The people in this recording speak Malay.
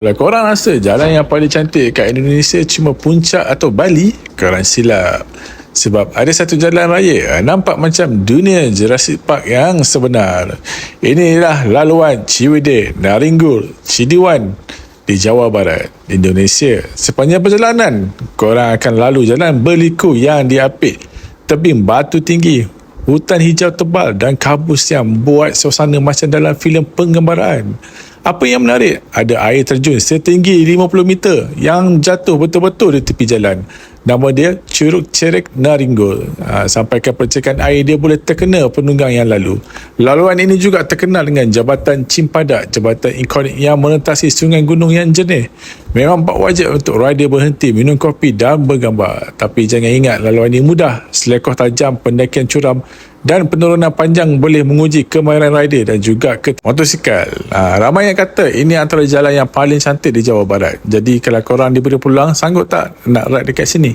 Kalau korang rasa jalan yang paling cantik kat Indonesia cuma Puncak atau Bali, korang silap. Sebab ada satu jalan raya nampak macam dunia Jurassic Park yang sebenar. Inilah laluan Ciwidey, Naringgul, Cidiwan di Jawa Barat, Indonesia. Sepanjang perjalanan, korang akan lalu jalan berliku yang diapit tebing batu tinggi, hutan hijau tebal dan kabus yang buat suasana macam dalam filem penggambaraan. Apa yang menarik, ada air terjun setinggi 50 meter yang jatuh betul-betul di tepi jalan. Nama dia Curug Cerek Naringgul. Sampaikan percikan air dia boleh terkena penunggang yang lalu. Laluan ini juga terkenal dengan Jabatan Cimpadak, jabatan ikonik yang menentasi sungai gunung yang jernih. Memang wajib untuk rider berhenti minum kopi dan bergambar. Tapi jangan ingat, laluan ini mudah, selekoh tajam, pendakian curam dan penurunan panjang boleh menguji kemahiran rider dan juga motosikal. Ramai yang kata ini antara jalan yang paling cantik di Jawa Barat. Jadi kalau korang diberi peluang, sanggup tak nak ride dekat sini?